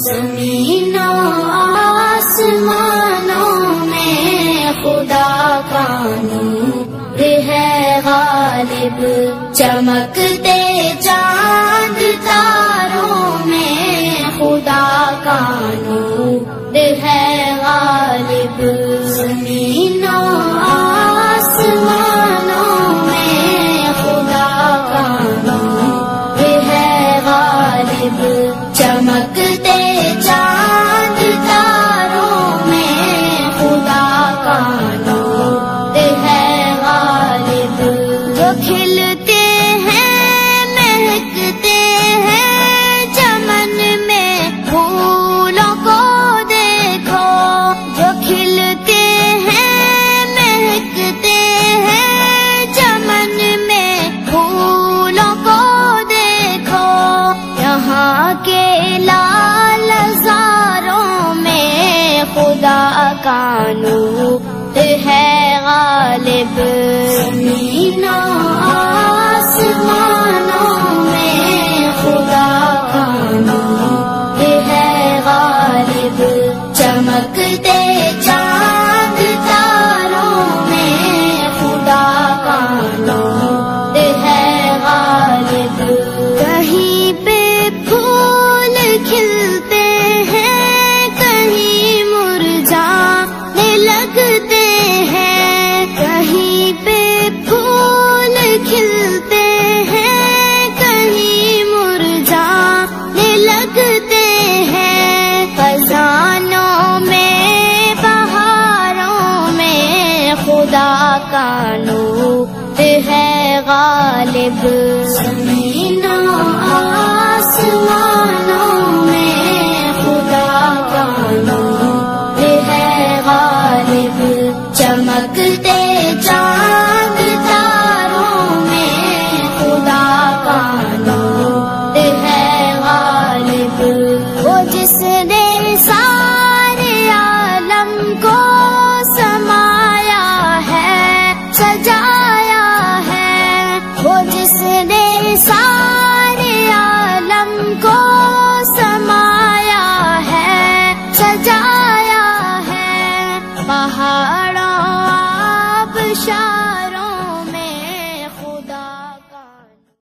زمین و آسمانوں میں خدا کا نور ہے غالب، چمکتے چاند تاروں میں خدا کا نور ہے غالب، زمین و آسمانوں میں خدا کا نور ہے غالب، چمکتے چاند تاروں میں خدا کا نور ہے غالب، جو کھلتے ہیں مہکتے ہیں چمن میں پھولوں کو دیکھو، جو کھلتے ہیں مہکتے ہیں چمن میں پھولوں کو دیکھو، یہاں کے لال زاروں میں خدا کا نور ہے غالب، زمین و آسمانوں میں خدا کا نور ہے غالب، چمکتے چاند تاروں میں خدا کا نور ہے غالب، کہیں پہ پھول کھلتے ہیں کہیں مرجھانے لگتے ہیں، کہیں پہ پھول کھلتے ہیں کہیں مرجھانے لگتے ہیں، خزانوں میں بہاروں میں خدا کا نور ہے غالب، زمین و آسمانوں میں خدا کا نور ہے غالب، چمکتے چاند تاروں میں خدا کا نور ہے غالب، وہ جس نے سارے عالم کو سمایا ہے، سجا